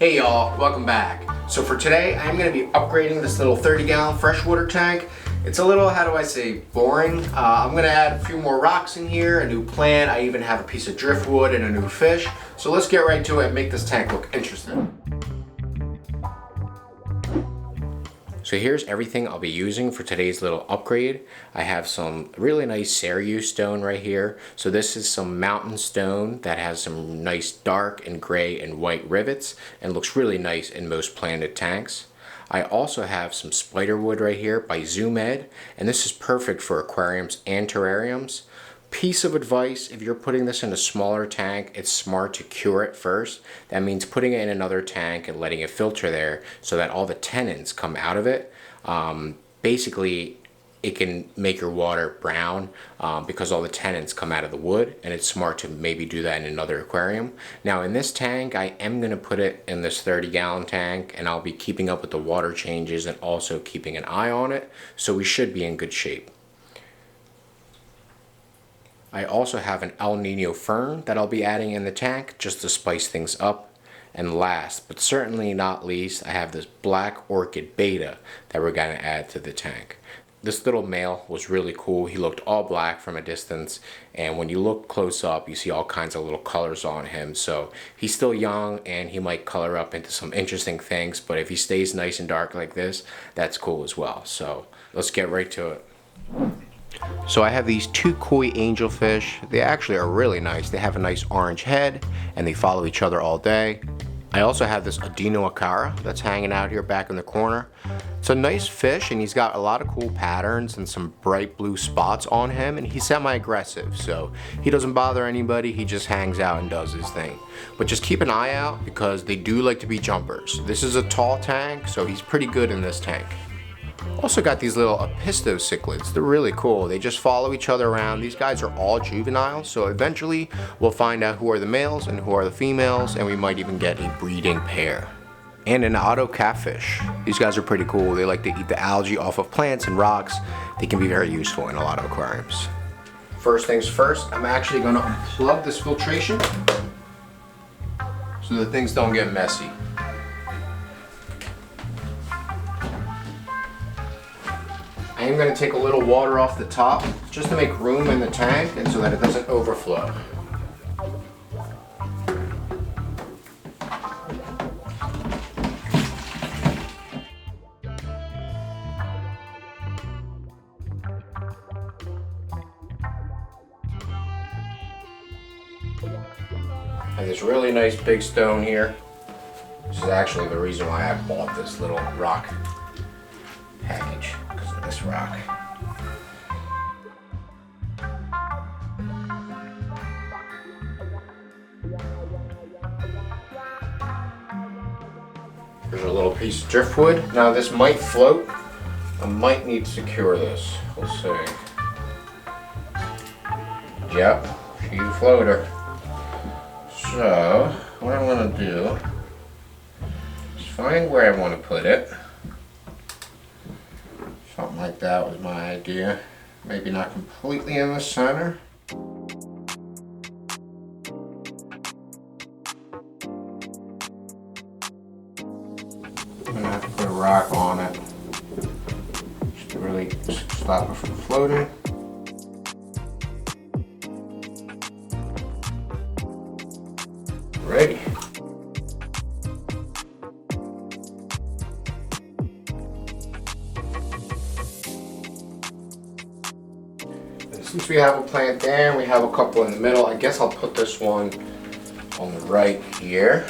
Hey y'all, welcome back. So for today, I'm going to be upgrading this little 30-gallon freshwater tank. It's a little, how do I say, boring. I'm going to add a few more rocks in here, a new plant. I even have a piece of driftwood and a new fish. So let's get right to it and make this tank look interesting. So here's everything I'll be using for today's little upgrade. I have some really nice Cereus stone right here. So this is some mountain stone that has some nice dark and gray and white rivets and looks really nice in most planted tanks. I also have some spider wood right here by Zoom Ed, and this is perfect for aquariums and terrariums. Piece of advice: if you're putting this in a smaller tank, it's smart to cure it first. That means putting it in another tank and letting it filter there so that all the tannins come out of it. Basically, it can make your water brown because all the tannins come out of the wood, and it's smart to maybe do that in another aquarium. Now in this tank, I am going to put it in this 30-gallon tank, and I'll be keeping up with the water changes and also keeping an eye on it, so we should be in good shape. I also have an El Nino fern that I'll be adding in the tank just to spice things up. And last, but certainly not least, I have this black orchid beta that we're going to add to the tank. This little male was really cool. He looked all black from a distance, and when you look close up, you see all kinds of little colors on him. So he's still young, and he might color up into some interesting things, but if he stays nice and dark like this, that's cool as well. So let's get right to it. So I have these two koi angelfish. They actually are really nice. They have a nice orange head and they follow each other all day. I also have this Adino Acara that's hanging out here back in the corner. It's a nice fish and he's got a lot of cool patterns and some bright blue spots on him, and he's semi-aggressive, so he doesn't bother anybody. He just hangs out and does his thing. But just keep an eye out because they do like to be jumpers. This is a tall tank, so he's pretty good in this tank. Also got these little Apisto cichlids. They're really cool. They just follow each other around. These guys are all juvenile, so eventually we'll find out who are the males and who are the females, and we might even get a breeding pair. And an auto catfish. These guys are pretty cool. They like to eat the algae off of plants and rocks. They can be very useful in a lot of aquariums. First things first, I'm actually going to unplug this filtration so that things don't get messy. I am going to take a little water off the top just to make room in the tank and so that it doesn't overflow. I have this really nice big stone here. This is actually the reason why I bought this little rock package, because of this rock. Here's a little piece of driftwood. Now this might float. I might need to secure this. We'll see. Yep, she's a floater. So what I'm going to do is find where I want to put it. Something like that was my idea. Maybe not completely in the center. I'm gonna have to put a rock on it just to really stop it from floating. Ready. Since we have a plant there and we have a couple in the middle, I guess I'll put this one on the right here.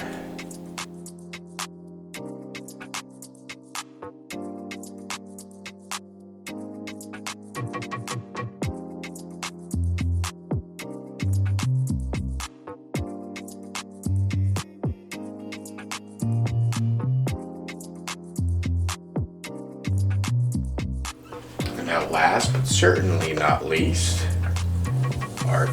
And now last but certainly not least, our